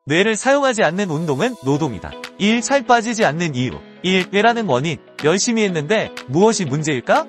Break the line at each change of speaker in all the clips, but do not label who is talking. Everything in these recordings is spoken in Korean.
뇌를 사용하지 않는 운동은 노동이다. 1. 살 빠지지 않는 이유. 1. 뇌라는 원인. 열심히 했는데 무엇이 문제일까?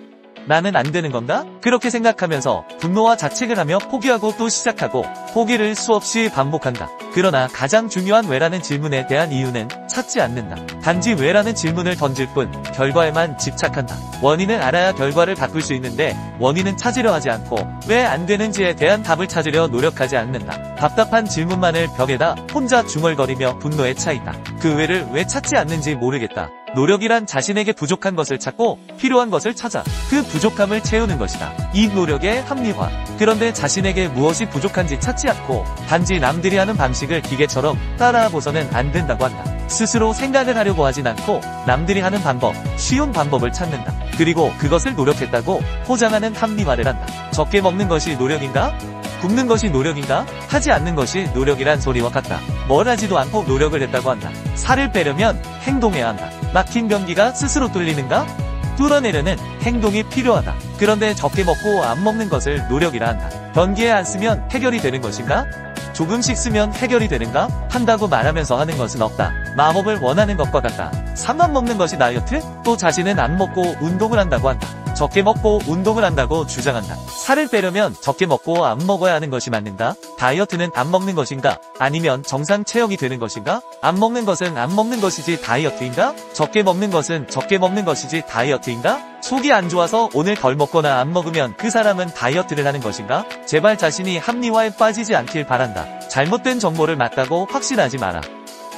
나는 안 되는 건가? 그렇게 생각하면서 분노와 자책을 하며 포기하고 또 시작하고 포기를 수없이 반복한다. 그러나 가장 중요한 왜라는 질문에 대한 이유는 찾지 않는다. 단지 왜라는 질문을 던질 뿐 결과에만 집착한다. 원인을 알아야 결과를 바꿀 수 있는데 원인은 찾으려 하지 않고 왜 안 되는지에 대한 답을 찾으려 노력하지 않는다. 답답한 질문만을 벽에다 혼자 중얼거리며 분노에 차있다. 그 왜를 왜 찾지 않는지 모르겠다. 노력이란 자신에게 부족한 것을 찾고 필요한 것을 찾아 그 부족함을 채우는 것이다. 이 노력의 합리화. 그런데 자신에게 무엇이 부족한지 찾지 않고 단지 남들이 하는 방식을 기계처럼 따라보서는 안 된다고 한다. 스스로 생각을 하려고 하진 않고 남들이 하는 방법, 쉬운 방법을 찾는다. 그리고 그것을 노력했다고 포장하는 합리화를 한다. 적게 먹는 것이 노력인가? 굶는 것이 노력인가? 하지 않는 것이 노력이란 소리와 같다. 뭘 하지도 않고 노력을 했다고 한다. 살을 빼려면 행동해야 한다. 막힌 변기가 스스로 뚫리는가? 뚫어내려는 행동이 필요하다. 그런데 적게 먹고 안 먹는 것을 노력이라 한다. 변기에 안 쓰면 해결이 되는 것인가? 조금씩 쓰면 해결이 되는가? 한다고 말하면서 하는 것은 없다. 마법을 원하는 것과 같다. 살만 먹는 것이 다이어트? 또 자신은 안 먹고 운동을 한다고 한다. 적게 먹고 운동을 한다고 주장한다. 살을 빼려면 적게 먹고 안 먹어야 하는 것이 맞는가? 다이어트는 안 먹는 것인가? 아니면 정상 체형이 되는 것인가? 안 먹는 것은 안 먹는 것이지 다이어트인가? 적게 먹는 것은 적게 먹는 것이지 다이어트인가? 속이 안 좋아서 오늘 덜 먹거나 안 먹으면 그 사람은 다이어트를 하는 것인가? 제발 자신이 합리화에 빠지지 않길 바란다. 잘못된 정보를 맞다고 확신하지 마라.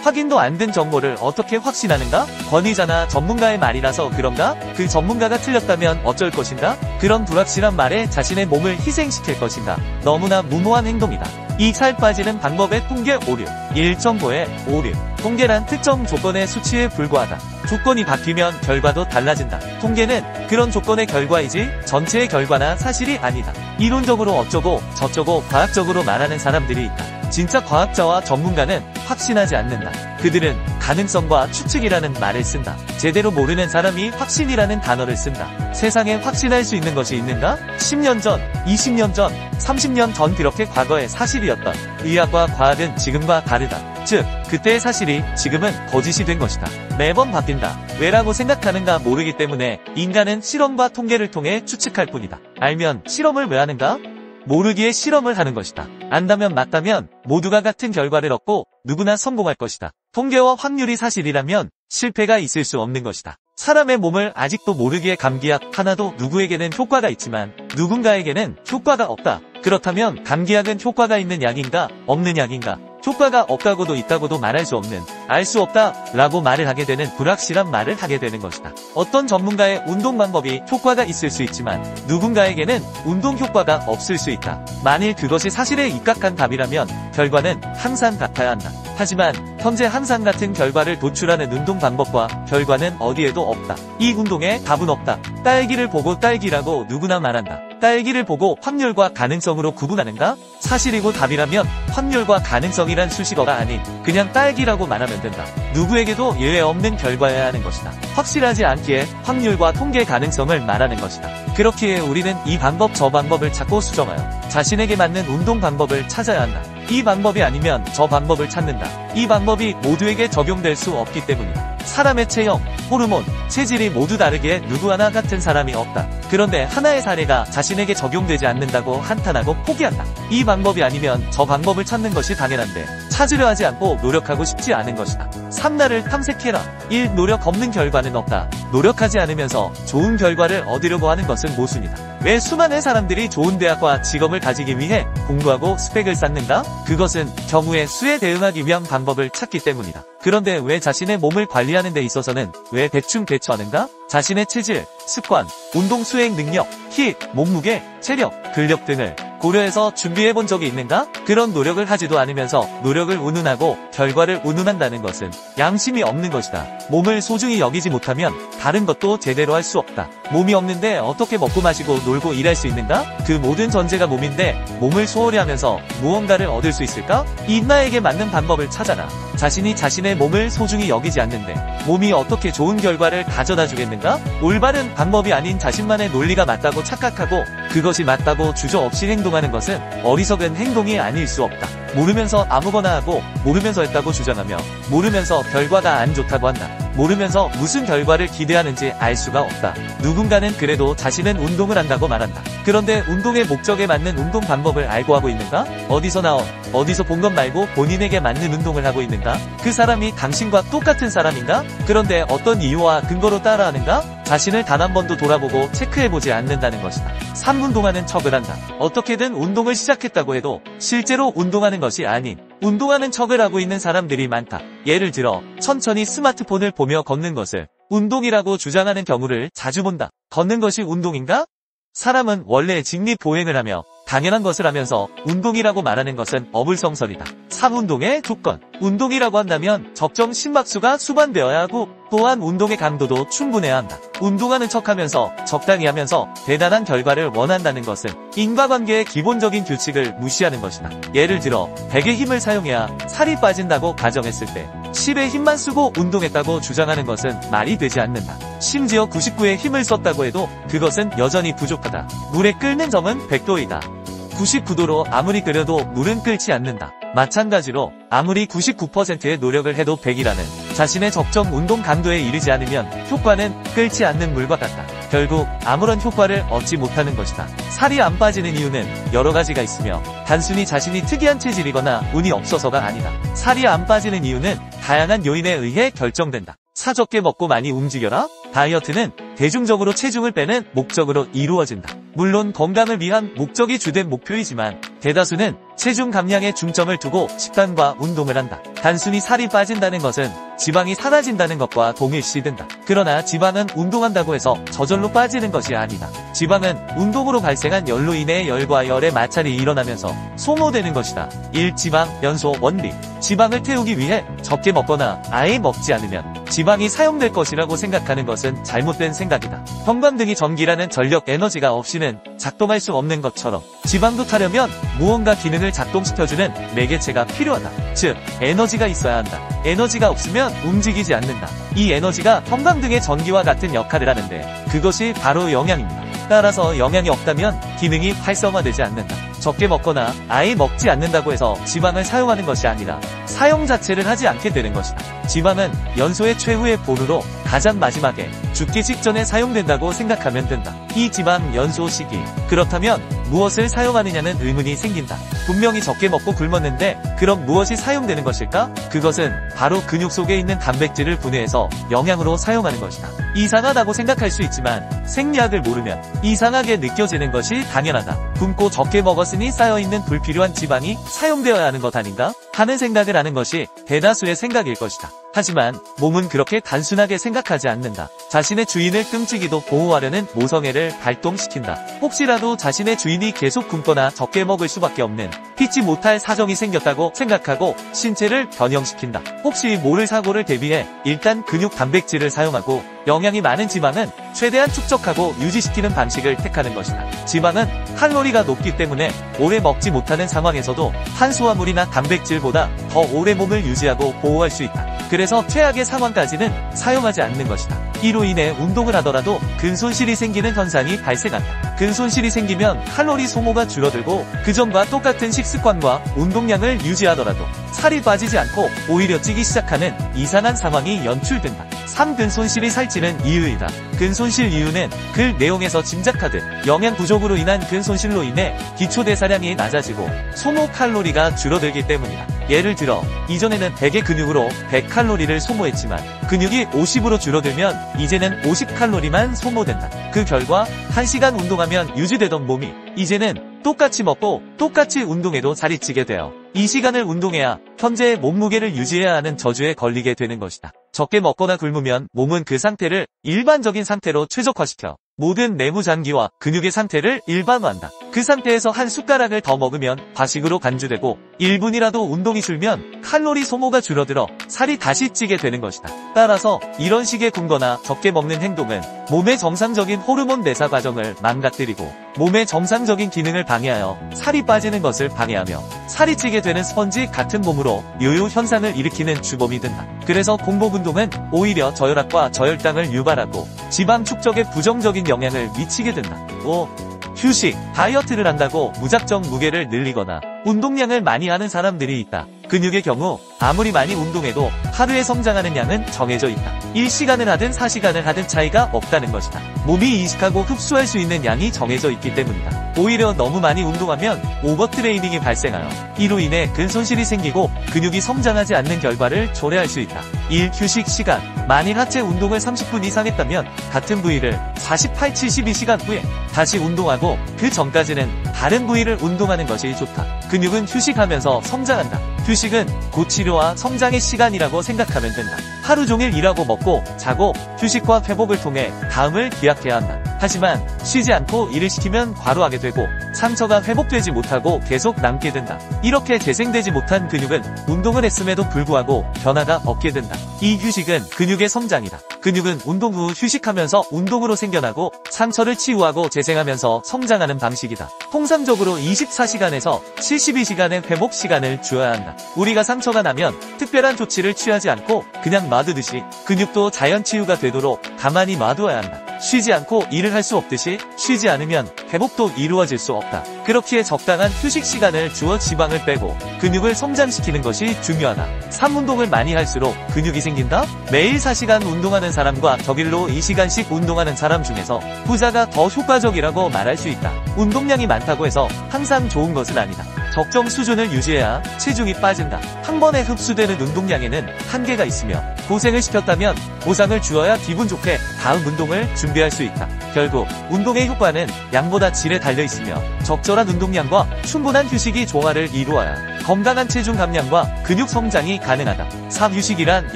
확인도 안 된 정보를 어떻게 확신하는가? 권위자나 전문가의 말이라서 그런가? 그 전문가가 틀렸다면 어쩔 것인가? 그런 불확실한 말에 자신의 몸을 희생시킬 것인가? 너무나 무모한 행동이다. 이 살 빠지는 방법의 통계 오류. 1.5의 오류. 통계란 특정 조건의 수치에 불과하다. 조건이 바뀌면 결과도 달라진다. 통계는 그런 조건의 결과이지 전체의 결과나 사실이 아니다. 이론적으로 어쩌고 저쩌고 과학적으로 말하는 사람들이 있다. 진짜 과학자와 전문가는 확신하지 않는다. 그들은 가능성과 추측이라는 말을 쓴다. 제대로 모르는 사람이 확신이라는 단어를 쓴다. 세상에 확신할 수 있는 것이 있는가? 10년 전, 20년 전, 30년 전 그렇게 과거의 사실이었던 의학과 과학은 지금과 다르다. 즉, 그때의 사실이 지금은 거짓이 된 것이다. 매번 바뀐다. 왜라고 생각하는가 모르기 때문에 인간은 실험과 통계를 통해 추측할 뿐이다. 알면 실험을 왜 하는가? 모르기에 실험을 하는 것이다. 안다면 맞다면 모두가 같은 결과를 얻고 누구나 성공할 것이다. 통계와 확률이 사실이라면 실패가 있을 수 없는 것이다. 사람의 몸을 아직도 모르기에 감기약 하나도 누구에게는 효과가 있지만 누군가에게는 효과가 없다. 그렇다면 감기약은 효과가 있는 약인가? 없는 약인가? 효과가 없다고도 있다고도 말할 수 없는, 알 수 없다 라고 말을 하게 되는 불확실한 말을 하게 되는 것이다. 어떤 전문가의 운동 방법이 효과가 있을 수 있지만 누군가에게는 운동 효과가 없을 수 있다. 만일 그것이 사실에 입각한 답이라면 결과는 항상 같아야 한다. 하지만 현재 항상 같은 결과를 도출하는 운동 방법과 결과는 어디에도 없다. 이 운동에 답은 없다. 딸기를 보고 딸기라고 누구나 말한다. 딸기를 보고 확률과 가능성으로 구분하는가? 사실이고 답이라면 확률과 가능성이란 수식어가 아닌 그냥 딸기라고 말하면 된다. 누구에게도 예외 없는 결과여야 하는 것이다. 확실하지 않기에 확률과 통계 가능성을 말하는 것이다. 그렇기에 우리는 이 방법 저 방법을 찾고 수정하여 자신에게 맞는 운동 방법을 찾아야 한다. 이 방법이 아니면 저 방법을 찾는다. 이 방법이 모두에게 적용될 수 없기 때문이다. 사람의 체형, 호르몬, 체질이 모두 다르기에 누구 하나 같은 사람이 없다. 그런데 하나의 사례가 자신에게 적용되지 않는다고 한탄하고 포기한다. 이 방법이 아니면 저 방법을 찾는 것이 당연한데 찾으려 하지 않고 노력하고 싶지 않은 것이다. 3나를 탐색해라. 1. 노력 없는 결과는 없다. 노력하지 않으면서 좋은 결과를 얻으려고 하는 것은 모순이다. 왜 수많은 사람들이 좋은 대학과 직업을 가지기 위해 공부하고 스펙을 쌓는가? 그것은 경우의 수에 대응하기 위한 방법을 찾기 때문이다. 그런데 왜 자신의 몸을 관리하는 데 있어서는 왜 대충 대처하는가? 자신의 체질, 습관, 운동 수행 능력, 키, 몸무게, 체력, 근력 등을 고려해서 준비해본 적이 있는가? 그런 노력을 하지도 않으면서 노력을 운운하고 결과를 운운한다는 것은 양심이 없는 것이다. 몸을 소중히 여기지 못하면 다른 것도 제대로 할 수 없다. 몸이 없는데 어떻게 먹고 마시고 놀고 일할 수 있는가? 그 모든 전제가 몸인데 몸을 소홀히 하면서 무언가를 얻을 수 있을까? 나에게 맞는 방법을 찾아라. 자신이 자신의 몸을 소중히 여기지 않는데 몸이 어떻게 좋은 결과를 가져다 주겠는가? 올바른 방법이 아닌 자신만의 논리가 맞다고 착각하고 그것이 맞다고 주저없이 행동하는 것은 어리석은 행동이 아닐 수 없다. 모르면서 아무거나 하고 모르면서 했다고 주장하며 모르면서 결과가 안 좋다고 한다. 모르면서 무슨 결과를 기대하는지 알 수가 없다. 누군가는 그래도 자신은 운동을 한다고 말한다. 그런데 운동의 목적에 맞는 운동 방법을 알고 하고 있는가? 어디서 나온, 어디서 본 것 말고 본인에게 맞는 운동을 하고 있는가? 그 사람이 당신과 똑같은 사람인가? 그런데 어떤 이유와 근거로 따라하는가? 자신을 단 한 번도 돌아보고 체크해보지 않는다는 것이다. 3운동하는 척을 한다. 어떻게든 운동을 시작했다고 해도 실제로 운동하는 것이 아닌 운동하는 척을 하고 있는 사람들이 많다. 예를 들어 천천히 스마트폰을 보며 걷는 것을 운동이라고 주장하는 경우를 자주 본다. 걷는 것이 운동인가? 사람은 원래 직립보행을 하며 당연한 것을 하면서 운동이라고 말하는 것은 어불성설이다. 3운동의 조건. 운동이라고 한다면 적정 심박수가 수반되어야 하고 또한 운동의 강도도 충분해야 한다. 운동하는 척하면서 적당히 하면서 대단한 결과를 원한다는 것은 인과관계의 기본적인 규칙을 무시하는 것이다. 예를 들어 100의 힘을 사용해야 살이 빠진다고 가정했을 때 10의 힘만 쓰고 운동했다고 주장하는 것은 말이 되지 않는다. 심지어 99의 힘을 썼다고 해도 그것은 여전히 부족하다. 물에 끓는 점은 100도이다. 99도로 아무리 끓여도 물은 끓지 않는다. 마찬가지로 아무리 99%의 노력을 해도 100이라는 자신의 적정 운동 강도에 이르지 않으면 효과는 끓지 않는 물과 같다. 결국 아무런 효과를 얻지 못하는 것이다. 살이 안 빠지는 이유는 여러 가지가 있으며 단순히 자신이 특이한 체질이거나 운이 없어서가 아니다. 살이 안 빠지는 이유는 다양한 요인에 의해 결정된다. 사 적게 먹고 많이 움직여라? 다이어트는 대중적으로 체중을 빼는 목적으로 이루어진다. 물론 건강을 위한 목적이 주된 목표이지만 대다수는 체중 감량에 중점을 두고 식단과 운동을 한다. 단순히 살이 빠진다는 것은 지방이 사라진다는 것과 동일시된다. 그러나 지방은 운동한다고 해서 저절로 빠지는 것이 아니다. 지방은 운동으로 발생한 열로 인해 열과 열의 마찰이 일어나면서 소모되는 것이다. 1. 지방, 연소, 원리. 지방을 태우기 위해 적게 먹거나 아예 먹지 않으면 지방이 사용될 것이라고 생각하는 것은 잘못된 생각이다. 형광등이 전기라는 전력 에너지가 없이는 작동할 수 없는 것처럼 지방도 타려면 무언가 기능을 작동시켜주는 매개체가 필요하다. 즉, 에너지가 있어야 한다. 에너지가 없으면 움직이지 않는다. 이 에너지가 형광등의 전기와 같은 역할을 하는데 그것이 바로 영양입니다. 따라서 영양이 없다면 기능이 활성화되지 않는다. 적게 먹거나 아예 먹지 않는다고 해서 지방을 사용하는 것이 아니라 사용 자체를 하지 않게 되는 것이다. 지방은 연소의 최후의 보루로 가장 마지막에 죽기 직전에 사용된다고 생각하면 된다. 이 지방 연소 시기. 그렇다면 무엇을 사용하느냐는 의문이 생긴다. 분명히 적게 먹고 굶었는데 그럼 무엇이 사용되는 것일까? 그것은 바로 근육 속에 있는 단백질을 분해해서 영양으로 사용하는 것이다. 이상하다고 생각할 수 있지만 생리학을 모르면 이상하게 느껴지는 것이 당연하다. 굶고 적게 먹었으니 쌓여있는 불필요한 지방이 사용되어야 하는 것 아닌가? 하는 생각을 하는 것이 대다수의 생각일 것이다. 하지만 몸은 그렇게 단순하게 생각하지 않는다. 자신의 주인을 끔찍이도 보호하려는 모성애를 발동시킨다. 혹시라도 자신의 주인이 계속 굶거나 적게 먹을 수밖에 없는 피치 못할 사정이 생겼다고 생각하고 신체를 변형시킨다. 혹시 모를 사고를 대비해 일단 근육 단백질을 사용하고 영양이 많은 지방은 최대한 축적하고 유지시키는 방식을 택하는 것이다. 지방은 칼로리가 높기 때문에 오래 먹지 못하는 상황에서도 탄수화물이나 단백질보다 더 오래 몸을 유지하고 보호할 수 있다. 그래서 최악의 상황까지는 사용하지 않는 것이다. 이로 인해 운동을 하더라도 근손실이 생기는 현상이 발생한다. 근손실이 생기면 칼로리 소모가 줄어들고 그전과 똑같은 식습관과 운동량을 유지하더라도 살이 빠지지 않고 오히려 찌기 시작하는 이상한 상황이 연출된다. 3. 근손실이 살찌는 이유이다. 근손실 이유는 글 내용에서 짐작하듯 영양 부족으로 인한 근손실로 인해 기초대사량이 낮아지고 소모 칼로리가 줄어들기 때문이다. 예를 들어 이전에는 100의 근육으로 100칼로리를 소모했지만 근육이 50으로 줄어들면 이제는 50칼로리만 소모된다. 그 결과 1시간 운동하면 유지되던 몸이 이제는 똑같이 먹고 똑같이 운동해도 살이 찌게 되어 이 시간을 운동해야 현재의 몸무게를 유지해야 하는 저주에 걸리게 되는 것이다. 적게 먹거나 굶으면 몸은 그 상태를 일반적인 상태로 최적화시켜 모든 내부장기와 근육의 상태를 일반화한다. 그 상태에서 한 숟가락을 더 먹으면 과식으로 간주되고 1분이라도 운동이 줄면 칼로리 소모가 줄어들어 살이 다시 찌게 되는 것이다. 따라서 이런 식의 굶거나 적게 먹는 행동은 몸의 정상적인 호르몬 내사 과정을 망가뜨리고 몸의 정상적인 기능을 방해하여 살이 빠지는 것을 방해하며 살이 찌게 되는 스펀지 같은 몸으로 요요 현상을 일으키는 주범이 된다. 그래서 공복 운동은 오히려 저혈압과 저혈당을 유발하고 지방 축적에 부정적인 영향을 미치게 된다. 5. 휴식, 다이어트를 한다고 무작정 무게를 늘리거나 운동량을 많이 하는 사람들이 있다. 근육의 경우 아무리 많이 운동해도 하루에 성장하는 양은 정해져 있다. 1시간을 하든 4시간을 하든 차이가 없다는 것이다. 몸이 이식하고 흡수할 수 있는 양이 정해져 있기 때문이다. 오히려 너무 많이 운동하면 오버트레이닝이 발생하여 이로 인해 근손실이 생기고 근육이 성장하지 않는 결과를 초래할 수 있다. 1. 휴식 시간. 만일 하체 운동을 30분 이상 했다면 같은 부위를 48-72시간 후에 다시 운동하고 그 전까지는 다른 부위를 운동하는 것이 좋다. 근육은 휴식하면서 성장한다. 휴식은 곧 치료와 성장의 시간이라고 생각하면 된다. 하루 종일 일하고 먹고 자고 휴식과 회복을 통해 다음을 기약해야 한다. 하지만 쉬지 않고 일을 시키면 과로하게 되고 상처가 회복되지 못하고 계속 남게 된다. 이렇게 재생되지 못한 근육은 운동을 했음에도 불구하고 변화가 없게 된다. 이 휴식은 근육의 성장이다. 근육은 운동 후 휴식하면서 운동으로 생겨나고 상처를 치유하고 재생하면서 성장하는 방식이다. 통상적으로 24시간에서 72시간의 회복 시간을 주어야 한다. 우리가 상처가 나면 특별한 조치를 취하지 않고 그냥 놔두듯이 근육도 자연 치유가 되도록 가만히 놔두어야 한다. 쉬지 않고 일을 할 수 없듯이 쉬지 않으면 회복도 이루어질 수 없다. 그렇기에 적당한 휴식 시간을 주어 지방을 빼고 근육을 성장시키는 것이 중요하다. 3. 운동을 많이 할수록 근육이 생긴다? 매일 4시간 운동하는 사람과 격일로 2시간씩 운동하는 사람 중에서 후자가 더 효과적이라고 말할 수 있다. 운동량이 많다고 해서 항상 좋은 것은 아니다. 적정 수준을 유지해야 체중이 빠진다. 한 번에 흡수되는 운동량에는 한계가 있으며 고생을 시켰다면 보상을 주어야 기분 좋게 다음 운동을 준비할 수 있다. 결국 운동의 효과는 양보다 질에 달려있으며 적절한 운동량과 충분한 휴식이 조화를 이루어야 건강한 체중 감량과 근육 성장이 가능하다. 3. 휴식이란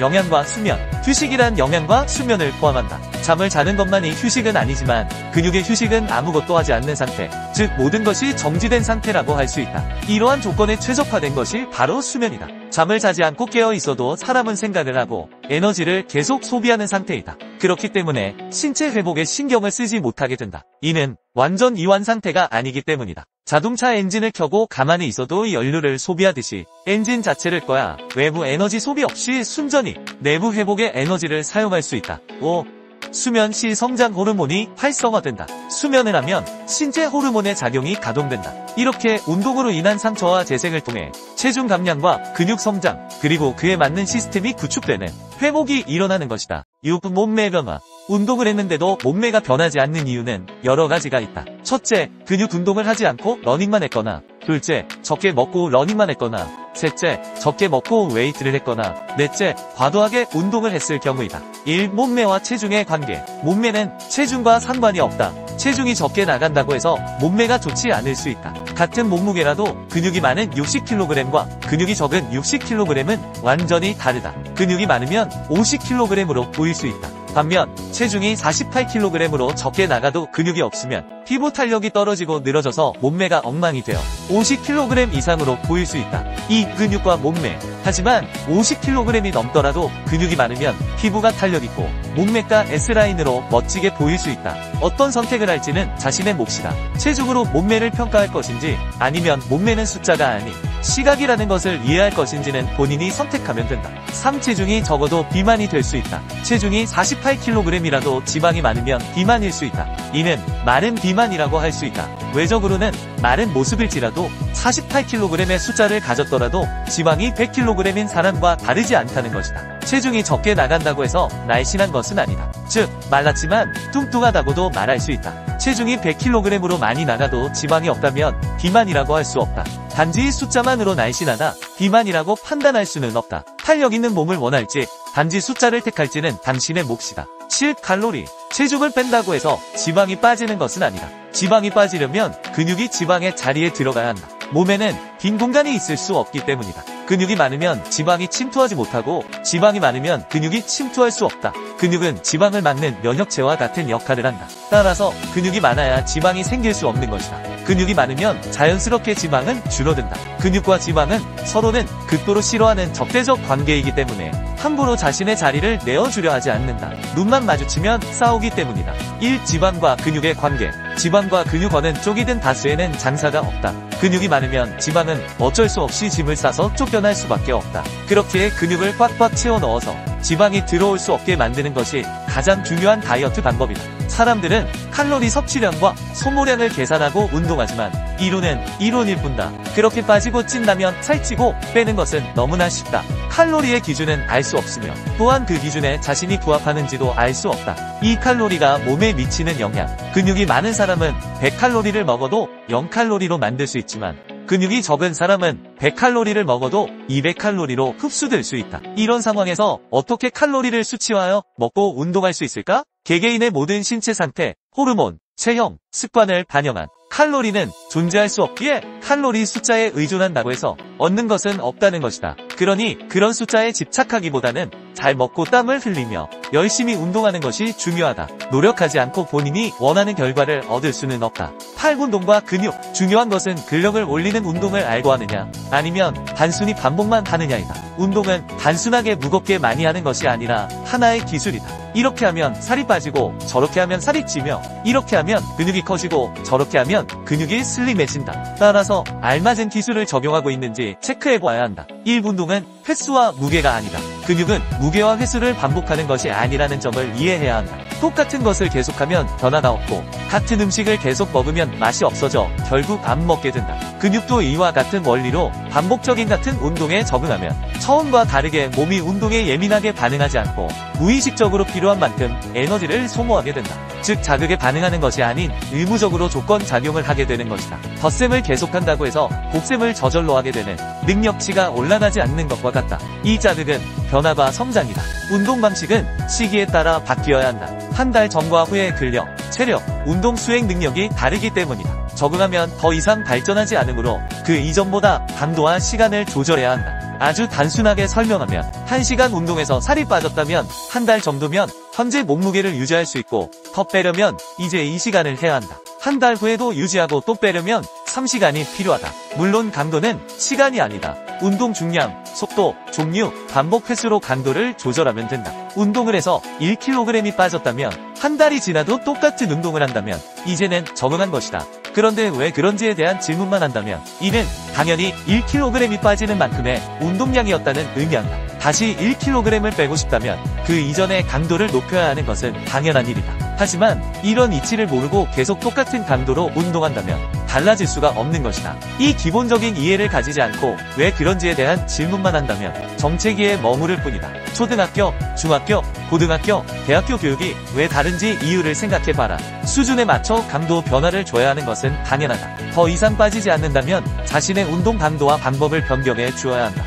영양과 수면. 휴식이란 영양과 수면을 포함한다. 잠을 자는 것만이 휴식은 아니지만 근육의 휴식은 아무것도 하지 않는 상태, 즉 모든 것이 정지된 상태라고 할 수 있다. 이러한 조건에 최적화된 것이 바로 수면이다. 잠을 자지 않고 깨어 있어도 사람은 생각을 하고 에너지를 계속 소비하는 상태이다. 그렇기 때문에 신체 회복에 신경을 쓰지 못하게 된다. 이는 완전 이완 상태가 아니기 때문이다. 자동차 엔진을 켜고 가만히 있어도 연료를 소비하듯이 엔진 자체를 꺼야 외부 에너지 소비 없이 순전히 내부 회복의 에너지를 사용할 수 있다. 5. 수면 시 성장 호르몬이 활성화된다. 수면을 하면 신체 호르몬의 작용이 가동된다. 이렇게 운동으로 인한 상처와 재생을 통해 체중 감량과 근육 성장, 그리고 그에 맞는 시스템이 구축되는 회복이 일어나는 것이다. 6. 몸매 변화. 운동을 했는데도 몸매가 변하지 않는 이유는 여러 가지가 있다. 첫째, 근육 운동을 하지 않고 러닝만 했거나, 둘째, 적게 먹고 러닝만 했거나, 셋째, 적게 먹고 웨이트를 했거나, 넷째, 과도하게 운동을 했을 경우이다. 1. 몸매와 체중의 관계. 몸매는 체중과 상관이 없다. 체중이 적게 나간다고 해서 몸매가 좋지 않을 수 있다. 같은 몸무게라도 근육이 많은 60kg과 근육이 적은 60kg은 완전히 다르다. 근육이 많으면 50kg으로 보일 수 있다. 반면 체중이 48kg으로 적게 나가도 근육이 없으면 피부 탄력이 떨어지고 늘어져서 몸매가 엉망이 되어 50kg 이상으로 보일 수 있다. 이 근육과 몸매. 하지만 50kg이 넘더라도 근육이 많으면 피부가 탄력있고 몸매가 S라인으로 멋지게 보일 수 있다. 어떤 선택을 할지는 자신의 몫이다. 체중으로 몸매를 평가할 것인지 아니면 몸매는 숫자가 아닌 시각이라는 것을 이해할 것인지는 본인이 선택하면 된다. 3. 체중이 적어도 비만이 될 수 있다. 체중이 48kg이라도 지방이 많으면 비만일 수 있다. 이는 마른 비만이라고 할 수 있다. 외적으로는 마른 모습일지라도 48kg의 숫자를 가졌더라도 지방이 100kg인 사람과 다르지 않다는 것이다. 체중이 적게 나간다고 해서 날씬한 것은 아니다. 즉, 말랐지만 뚱뚱하다고도 말할 수 있다. 체중이 100kg으로 많이 나가도 지방이 없다면 비만이라고 할 수 없다. 단지 숫자만으로 날씬하다, 비만이라고 판단할 수는 없다. 탄력 있는 몸을 원할지 단지 숫자를 택할지는 당신의 몫이다. 7. 칼로리. 체중을 뺀다고 해서 지방이 빠지는 것은 아니다. 지방이 빠지려면 근육이 지방의 자리에 들어가야 한다. 몸에는 빈 공간이 있을 수 없기 때문이다. 근육이 많으면 지방이 침투하지 못하고 지방이 많으면 근육이 침투할 수 없다. 근육은 지방을 막는 면역체와 같은 역할을 한다. 따라서 근육이 많아야 지방이 생길 수 없는 것이다. 근육이 많으면 자연스럽게 지방은 줄어든다. 근육과 지방은 서로는 극도로 싫어하는 적대적 관계이기 때문에 함부로 자신의 자리를 내어주려 하지 않는다. 눈만 마주치면 싸우기 때문이다. 1. 지방과 근육의 관계. 지방과 근육 어느 쪽이든 다수에는 장사가 없다. 근육이 많으면 지방은 어쩔 수 없이 짐을 싸서 쫓겨날 수밖에 없다. 그렇기에 근육을 꽉꽉 채워 넣어서 지방이 들어올 수 없게 만드는 것이 가장 중요한 다이어트 방법이다. 사람들은 칼로리 섭취량과 소모량을 계산하고 운동하지만 이론은 이론일 뿐다. 그렇게 빠지고 찐다면 살찌고 빼는 것은 너무나 쉽다. 칼로리의 기준은 알 수 없으며 또한 그 기준에 자신이 부합하는지도 알 수 없다. 이 칼로리가 몸에 미치는 영향. 근육이 많은 사람은 100칼로리를 먹어도 0칼로리로 만들 수 있지만 근육이 적은 사람은 100칼로리를 먹어도 200칼로리로 흡수될 수 있다. 이런 상황에서 어떻게 칼로리를 수치화하여 먹고 운동할 수 있을까? 개개인의 모든 신체 상태, 호르몬, 체형, 습관을 반영한 칼로리는 존재할 수 없기에 칼로리 숫자에 의존한다고 해서 얻는 것은 없다는 것이다. 그러니 그런 숫자에 집착하기보다는 잘 먹고 땀을 흘리며 열심히 운동하는 것이 중요하다. 노력하지 않고 본인이 원하는 결과를 얻을 수는 없다. 팔운동과 근육, 중요한 것은 근력을 올리는 운동을 알고 하느냐 아니면 단순히 반복만 하느냐이다. 운동은 단순하게 무겁게 많이 하는 것이 아니라 하나의 기술이다. 이렇게 하면 살이 빠지고 저렇게 하면 살이 찌며 이렇게 하면 근육이 커지고 저렇게 하면 근육이 슬림해진다. 따라서 알맞은 기술을 적용하고 있는지 체크해봐야 한다. 1. 운동은 횟수와 무게가 아니다. 근육은 무게와 횟수를 반복하는 것이 아니라는 점을 이해해야 한다. 똑같은 것을 계속하면 변화가 없고 같은 음식을 계속 먹으면 맛이 없어져 결국 안 먹게 된다. 근육도 이와 같은 원리로 반복적인 같은 운동에 적응하면 처음과 다르게 몸이 운동에 예민하게 반응하지 않고 무의식적으로 필요한 만큼 에너지를 소모하게 된다. 즉 자극에 반응하는 것이 아닌 의무적으로 조건 작용을 하게 되는 것이다. 덧셈을 계속한다고 해서 곱셈을 저절로 하게 되는 능력치가 올라가지 않는 것과 같다. 이 자극은 변화와 성장이다. 운동 방식은 시기에 따라 바뀌어야 한다. 한 달 전과 후의 근력, 체력, 운동 수행 능력이 다르기 때문이다. 적응하면 더 이상 발전하지 않으므로 그 이전보다 강도와 시간을 조절해야 한다. 아주 단순하게 설명하면 1시간 운동에서 살이 빠졌다면 한 달 정도면 현재 몸무게를 유지할 수 있고 더 빼려면 이제 이 시간을 해야 한다. 한 달 후에도 유지하고 또 빼려면 3시간이 필요하다. 물론 강도는 시간이 아니다. 운동 중량, 속도, 종류, 반복 횟수로 강도를 조절하면 된다. 운동을 해서 1kg이 빠졌다면 한 달이 지나도 똑같은 운동을 한다면 이제는 적응한 것이다. 그런데 왜 그런지에 대한 질문만 한다면 이는 당연히 1kg이 빠지는 만큼의 운동량이었다는 의미한다. 다시 1kg을 빼고 싶다면 그 이전의 강도를 높여야 하는 것은 당연한 일이다. 하지만 이런 이치를 모르고 계속 똑같은 강도로 운동한다면 달라질 수가 없는 것이다. 이 기본적인 이해를 가지지 않고 왜 그런지에 대한 질문만 한다면 정체기에 머무를 뿐이다. 초등학교, 중학교, 고등학교, 대학교 교육이 왜 다른지 이유를 생각해봐라. 수준에 맞춰 강도 변화를 줘야 하는 것은 당연하다. 더 이상 빠지지 않는다면 자신의 운동 강도와 방법을 변경해 주어야 한다.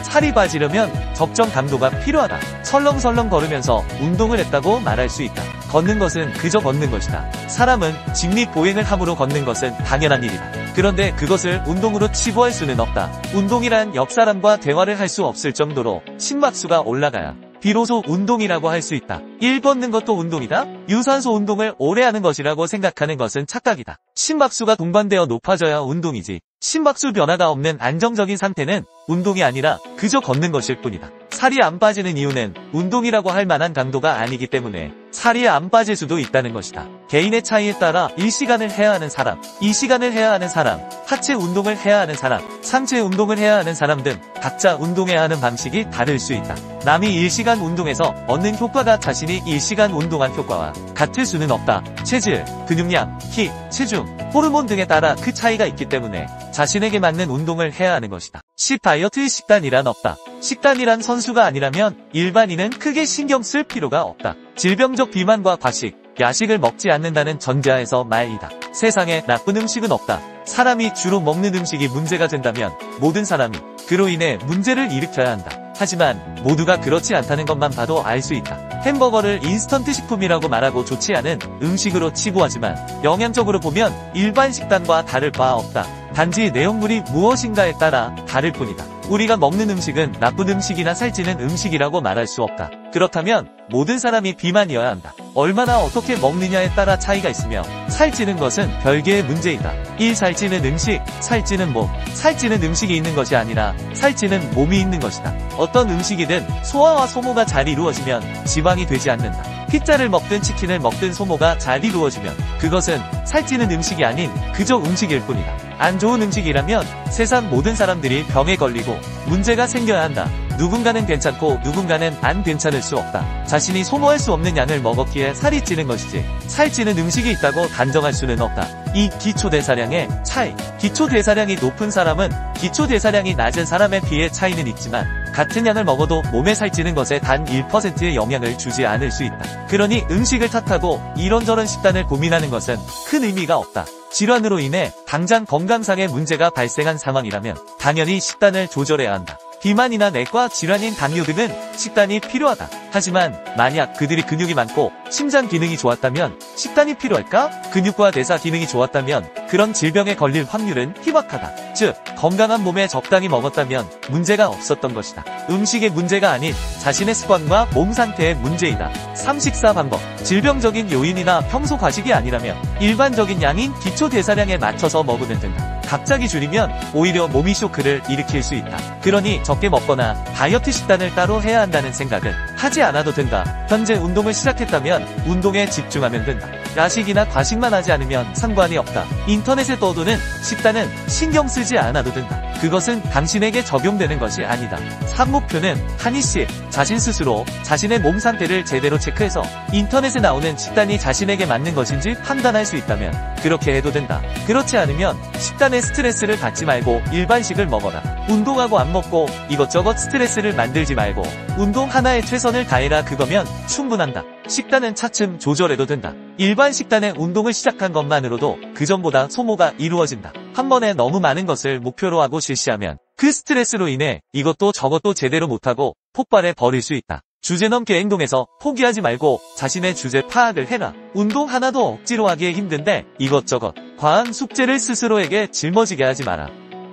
살이 빠지려면 적정 강도가 필요하다. 설렁설렁 걸으면서 운동을 했다고 말할 수 있다. 걷는 것은 그저 걷는 것이다. 사람은 직립보행을 함으로 걷는 것은 당연한 일이다. 그런데 그것을 운동으로 치부할 수는 없다. 운동이란 옆 사람과 대화를 할 수 없을 정도로 심박수가 올라가야 비로소 운동이라고 할 수 있다. 1 걷는 것도 운동이다? 유산소 운동을 오래 하는 것이라고 생각하는 것은 착각이다. 심박수가 동반되어 높아져야 운동이지. 심박수 변화가 없는 안정적인 상태는 운동이 아니라 그저 걷는 것일 뿐이다. 살이 안 빠지는 이유는 운동이라고 할 만한 강도가 아니기 때문에 살이 안 빠질 수도 있다는 것이다. 개인의 차이에 따라 1시간을 해야 하는 사람, 2시간을 해야 하는 사람, 하체 운동을 해야 하는 사람, 상체 운동을 해야 하는 사람 등 각자 운동해야 하는 방식이 다를 수 있다. 남이 1시간 운동해서 얻는 효과가 자신이 1시간 운동한 효과와 같을 수는 없다. 체질, 근육량, 키, 체중, 호르몬 등에 따라 그 차이가 있기 때문에 자신에게 맞는 운동을 해야 하는 것이다. 다이어트 식단이란 없다. 식단이란 선수가 아니라면 일반인은 크게 신경 쓸 필요가 없다. 질병적 비만과 과식, 야식을 먹지 않는다는 전제하에서 말이다. 세상에 나쁜 음식은 없다. 사람이 주로 먹는 음식이 문제가 된다면 모든 사람이 그로 인해 문제를 일으켜야 한다. 하지만 모두가 그렇지 않다는 것만 봐도 알 수 있다. 햄버거를 인스턴트 식품이라고 말하고 좋지 않은 음식으로 치부하지만 영양적으로 보면 일반 식단과 다를 바 없다. 단지 내용물이 무엇인가에 따라 다를 뿐이다. 우리가 먹는 음식은 나쁜 음식이나 살찌는 음식이라고 말할 수 없다. 그렇다면 모든 사람이 비만이어야 한다. 얼마나 어떻게 먹느냐에 따라 차이가 있으며 살찌는 것은 별개의 문제이다. 1. 살찌는 음식, 살찌는 몸. 살찌는 음식이 있는 것이 아니라 살찌는 몸이 있는 것이다. 어떤 음식이든 소화와 소모가 잘 이루어지면 지방이 되지 않는다. 피자를 먹든 치킨을 먹든 소모가 잘 이루어지면 그것은 살찌는 음식이 아닌 그저 음식일 뿐이다. 안 좋은 음식이라면 세상 모든 사람들이 병에 걸리고 문제가 생겨야 한다. 누군가는 괜찮고 누군가는 안 괜찮을 수 없다. 자신이 소모할 수 없는 양을 먹었기에 살이 찌는 것이지 살찌는 음식이 있다고 단정할 수는 없다. 이 기초대사량의 차이. 기초대사량이 높은 사람은 기초대사량이 낮은 사람에 비해 차이는 있지만 같은 양을 먹어도 몸에 살찌는 것에 단 1%의 영향을 주지 않을 수 있다. 그러니 음식을 탓하고 이런저런 식단을 고민하는 것은 큰 의미가 없다. 질환으로 인해 당장 건강상의 문제가 발생한 상황이라면 당연히 식단을 조절해야 한다. 비만이나 내과 질환인 당뇨 등은 식단이 필요하다. 하지만 만약 그들이 근육이 많고 심장 기능이 좋았다면 식단이 필요할까? 근육과 대사 기능이 좋았다면 그런 질병에 걸릴 확률은 희박하다. 즉, 건강한 몸에 적당히 먹었다면 문제가 없었던 것이다. 음식의 문제가 아닌 자신의 습관과 몸 상태의 문제이다. 3. 식사 방법. 질병적인 요인이나 평소 과식이 아니라면 일반적인 양인 기초 대사량에 맞춰서 먹으면 된다. 갑자기 줄이면 오히려 몸이 쇼크를 일으킬 수 있다. 그러니 적게 먹거나 다이어트 식단을 따로 해야 한다는 생각은 하지 않아도 된다. 현재 운동을 시작했다면 운동에 집중하면 된다. 야식이나 과식만 하지 않으면 상관이 없다. 인터넷에 떠도는 식단은 신경 쓰지 않아도 된다. 그것은 당신에게 적용되는 것이 아니다. 3. 목표는 한이씨, 자신 스스로 자신의 몸 상태를 제대로 체크해서 인터넷에 나오는 식단이 자신에게 맞는 것인지 판단할 수 있다면 그렇게 해도 된다. 그렇지 않으면 식단에 스트레스를 받지 말고 일반식을 먹어라. 운동하고 안 먹고 이것저것 스트레스를 만들지 말고 운동 하나에 최선을 다해라. 그거면 충분한다. 식단은 차츰 조절해도 된다. 일반 식단에 운동을 시작한 것만으로도 그전보다 소모가 이루어진다. 한 번에 너무 많은 것을 목표로 하고 실시하면 그 스트레스로 인해 이것도 저것도 제대로 못하고 폭발해 버릴 수 있다. 주제넘게 행동해서 포기하지 말고 자신의 주제 파악을 해라. 운동 하나도 억지로 하기에 힘든데 이것저것 과한 숙제를 스스로에게 짊어지게 하지 마라.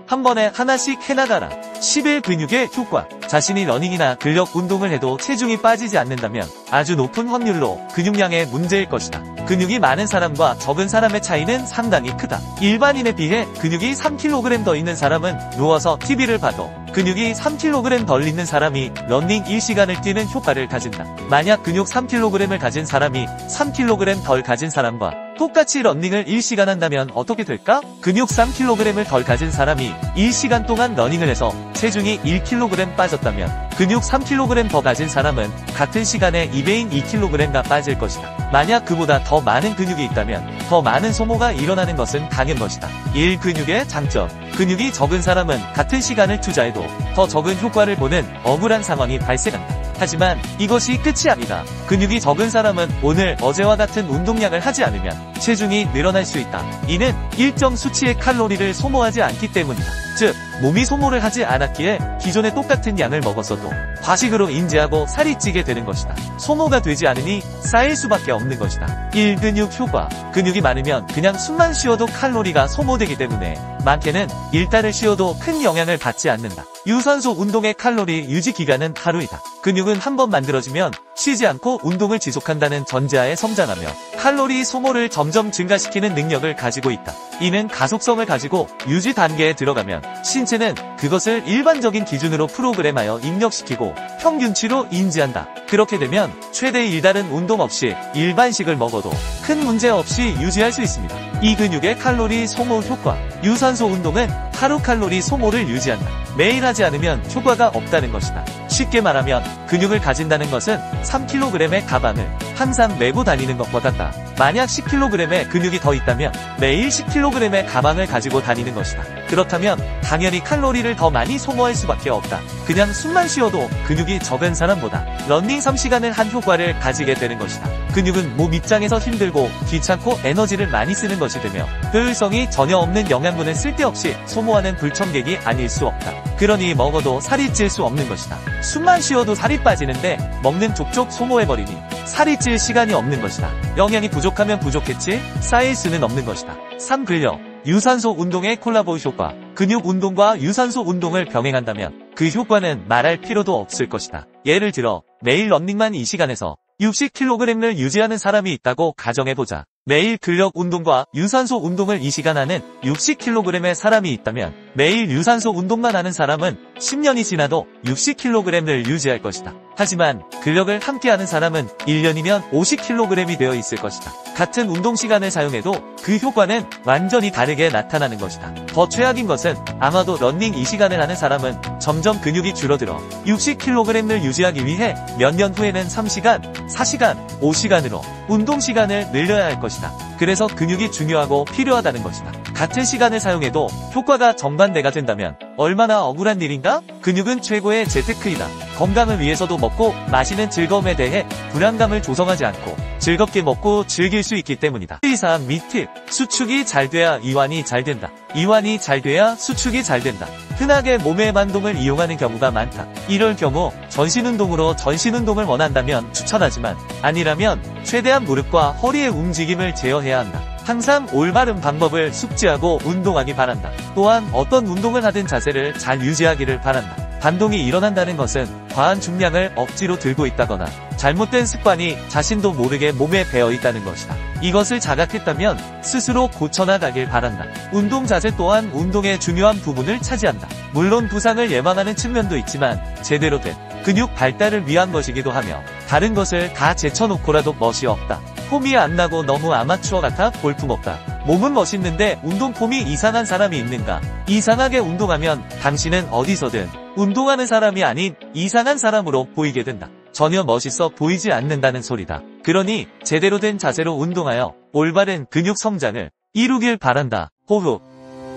한 번에 하나씩 해나가라. 10일 근육의 효과. 자신이 러닝이나 근력 운동을 해도 체중이 빠지지 않는다면 아주 높은 확률로 근육량의 문제일 것이다. 근육이 많은 사람과 적은 사람의 차이는 상당히 크다. 일반인에 비해 근육이 3kg 더 있는 사람은 누워서 TV를 봐도 근육이 3kg 덜 있는 사람이 러닝 1시간을 뛰는 효과를 가진다. 만약 근육 3kg을 가진 사람이 3kg 덜 가진 사람과 똑같이 러닝을 1시간 한다면 어떻게 될까? 근육 3kg을 덜 가진 사람이 1시간 동안 러닝을 해서 체중이 1kg 빠졌다면 근육 3kg 더 가진 사람은 같은 시간에 2배인 2kg가 빠질 것이다. 만약 그보다 더 많은 근육이 있다면 더 많은 소모가 일어나는 것은 당연 것이다. 1. 근육의 장점. 근육이 적은 사람은 같은 시간을 투자해도 더 적은 효과를 보는 억울한 상황이 발생한다. 하지만 이것이 끝이 아니다. 근육이 적은 사람은 오늘 어제와 같은 운동량을 하지 않으면 체중이 늘어날 수 있다. 이는 일정 수치의 칼로리를 소모하지 않기 때문이다. 즉, 몸이 소모를 하지 않았기에 기존에 똑같은 양을 먹었어도 과식으로 인지하고 살이 찌게 되는 것이다. 소모가 되지 않으니 쌓일 수밖에 없는 것이다. 1. 근육 효과. 근육이 많으면 그냥 숨만 쉬어도 칼로리가 소모되기 때문에 많게는 일단을 쉬어도 큰 영향을 받지 않는다. 유산소 운동의 칼로리 유지 기간은 하루이다. 근육은 한번 만들어지면 쉬지 않고 운동을 지속한다는 전제하에 성장하며 칼로리 소모를 점점 증가시키는 능력을 가지고 있다. 이는 가속성을 가지고 유지 단계에 들어가면 신체는 그것을 일반적인 기준으로 프로그램하여 입력시키고 평균치로 인지한다. 그렇게 되면 최대 일달은 운동 없이 일반식을 먹어도 큰 문제 없이 유지할 수 있습니다. 이 근육의 칼로리 소모 효과. 유산소 운동은 하루 칼로리 소모를 유지한다. 매일 하지 않으면 효과가 없다는 것이다. 쉽게 말하면 근육을 가진다는 것은 3kg의 가방을 항상 메고 다니는 것과 같다. 만약 10kg의 근육이 더 있다면 매일 10kg의 가방을 가지고 다니는 것이다. 그렇다면 당연히 칼로리를 더 많이 소모할 수밖에 없다. 그냥 숨만 쉬어도 근육이 적은 사람보다 러닝 3시간을 한 효과를 가지게 되는 것이다. 근육은 몸 입장에서 힘들고 귀찮고 에너지를 많이 쓰는 것이 되며 효율성이 전혀 없는 영양분을 쓸데없이 소모하는 불청객이 아닐 수 없다. 그러니 먹어도 살이 찔 수 없는 것이다. 숨만 쉬어도 살이 빠지는데 먹는 족족 소모해버리니 살이 찔 시간이 없는 것이다. 영양이 부족하면 부족했지 쌓일 수는 없는 것이다. 3. 근력. 유산소 운동의 콜라보 효과. 근육 운동과 유산소 운동을 병행한다면 그 효과는 말할 필요도 없을 것이다. 예를 들어 매일 러닝만 2시간에서 60kg를 유지하는 사람이 있다고 가정해보자. 매일 근력 운동과 유산소 운동을 이 시간 하는 60kg의 사람이 있다면 매일 유산소 운동만 하는 사람은 10년이 지나도 60kg을 유지할 것이다. 하지만 근력을 함께하는 사람은 1년이면 50kg이 되어 있을 것이다. 같은 운동 시간을 사용해도 그 효과는 완전히 다르게 나타나는 것이다. 더 최악인 것은 아마도 러닝 이 시간을 하는 사람은 점점 근육이 줄어들어 60kg을 유지하기 위해 몇 년 후에는 3시간, 4시간, 5시간으로 운동 시간을 늘려야 할 것이다. 그래서 근육이 중요하고 필요하다는 것이다. 같은 시간을 사용해도 효과가 정반대가 된다면 얼마나 억울한 일인가? 근육은 최고의 재테크이다. 건강을 위해서도 먹고 마시는 즐거움에 대해 불안감을 조성하지 않고 즐겁게 먹고 즐길 수 있기 때문이다. 의사한 미팁, 수축이 잘 돼야 이완이 잘 된다. 이완이 잘 돼야 수축이 잘 된다. 흔하게 몸의 반동을 이용하는 경우가 많다. 이럴 경우 전신운동으로 전신운동을 원한다면 추천하지만 아니라면 최대한 무릎과 허리의 움직임을 제어해야 한다. 항상 올바른 방법을 숙지하고 운동하기 바란다. 또한 어떤 운동을 하든 자세를 잘 유지하기를 바란다. 반동이 일어난다는 것은 과한 중량을 억지로 들고 있다거나 잘못된 습관이 자신도 모르게 몸에 배어 있다는 것이다. 이것을 자각했다면 스스로 고쳐나가길 바란다. 운동 자세 또한 운동의 중요한 부분을 차지한다. 물론 부상을 예방하는 측면도 있지만 제대로 된 근육 발달을 위한 것이기도 하며 다른 것을 다 제쳐놓고라도 멋이 없다. 폼이 안 나고 너무 아마추어 같아 볼품없다. 몸은 멋있는데 운동 폼이 이상한 사람이 있는가? 이상하게 운동하면 당신은 어디서든 운동하는 사람이 아닌 이상한 사람으로 보이게 된다. 전혀 멋있어 보이지 않는다는 소리다. 그러니 제대로 된 자세로 운동하여 올바른 근육 성장을 이루길 바란다. 호흡.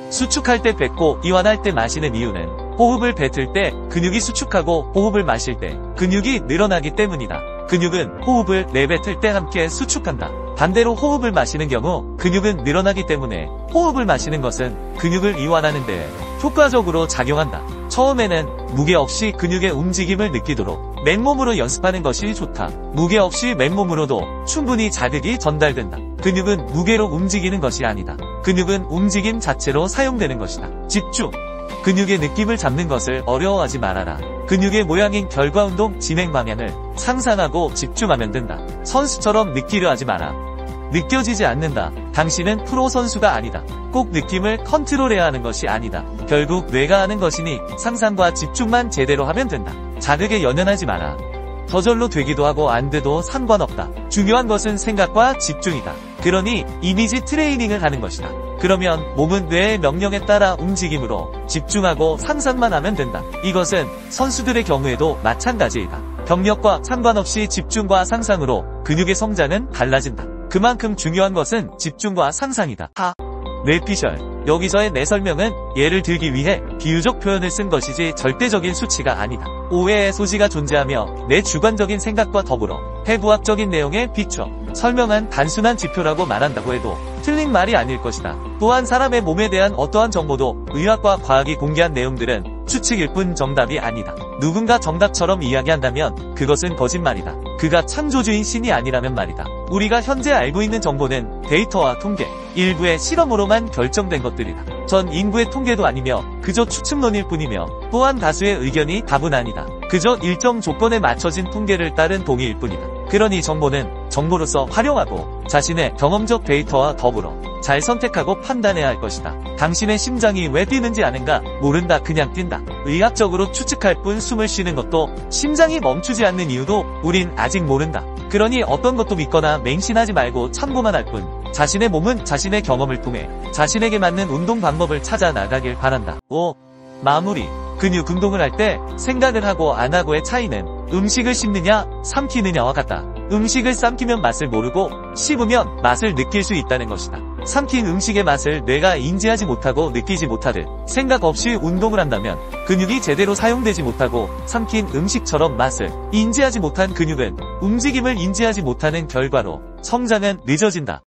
수축할 때 뱉고 이완할 때 마시는 이유는 호흡을 뱉을 때 근육이 수축하고 호흡을 마실 때 근육이 늘어나기 때문이다. 근육은 호흡을 내뱉을 때 함께 수축한다. 반대로 호흡을 마시는 경우 근육은 늘어나기 때문에 호흡을 마시는 것은 근육을 이완하는 데 효과적으로 작용한다. 처음에는 무게 없이 근육의 움직임을 느끼도록 맨몸으로 연습하는 것이 좋다. 무게 없이 맨몸으로도 충분히 자극이 전달된다. 근육은 무게로 움직이는 것이 아니다. 근육은 움직임 자체로 사용되는 것이다. 집중. 근육의 느낌을 잡는 것을 어려워하지 말아라. 근육의 모양인 결과운동 진행 방향을 상상하고 집중하면 된다. 선수처럼 느끼려 하지 마라. 느껴지지 않는다. 당신은 프로 선수가 아니다. 꼭 느낌을 컨트롤해야 하는 것이 아니다. 결국 뇌가 하는 것이니 상상과 집중만 제대로 하면 된다. 자극에 연연하지 마라. 저절로 되기도 하고 안 돼도 상관없다. 중요한 것은 생각과 집중이다. 그러니 이미지 트레이닝을 하는 것이다. 그러면 몸은 뇌의 명령에 따라 움직임으로 집중하고 상상만 하면 된다. 이것은 선수들의 경우에도 마찬가지이다. 경력과 상관없이 집중과 상상으로 근육의 성장은 달라진다. 그만큼 중요한 것은 집중과 상상이다. 뇌피셜. 여기서의 내 설명은 예를 들기 위해 비유적 표현을 쓴 것이지 절대적인 수치가 아니다. 오해의 소지가 존재하며 내 주관적인 생각과 더불어 해부학적인 내용에 비춰 설명한 단순한 지표라고 말한다고 해도 틀린 말이 아닐 것이다. 또한 사람의 몸에 대한 어떠한 정보도 의학과 과학이 공개한 내용들은 추측일 뿐 정답이 아니다. 누군가 정답처럼 이야기한다면 그것은 거짓말이다. 그가 창조주인 신이 아니라면 말이다. 우리가 현재 알고 있는 정보는 데이터와 통계, 일부의 실험으로만 결정된 것들이다. 전 인구의 통계도 아니며 그저 추측론일 뿐이며 또한 다수의 의견이 답은 아니다. 그저 일정 조건에 맞춰진 통계를 따른 동의일 뿐이다. 그러니 정보는 정보로서 활용하고 자신의 경험적 데이터와 더불어 잘 선택하고 판단해야 할 것이다. 당신의 심장이 왜 뛰는지 아는가? 모른다. 그냥 뛴다. 의학적으로 추측할 뿐 숨을 쉬는 것도 심장이 멈추지 않는 이유도 우린 아직 모른다. 그러니 어떤 것도 믿거나 맹신하지 말고 참고만 할 뿐 자신의 몸은 자신의 경험을 통해 자신에게 맞는 운동 방법을 찾아 나가길 바란다. 5. 마무리. 근육 운동을 할 때 생각을 하고 안 하고의 차이는 음식을 씹느냐 삼키느냐와 같다. 음식을 삼키면 맛을 모르고 씹으면 맛을 느낄 수 있다는 것이다. 삼킨 음식의 맛을 뇌가 인지하지 못하고 느끼지 못하듯 생각 없이 운동을 한다면 근육이 제대로 사용되지 못하고 삼킨 음식처럼 맛을 인지하지 못한 근육은 움직임을 인지하지 못하는 결과로 성장은 늦어진다.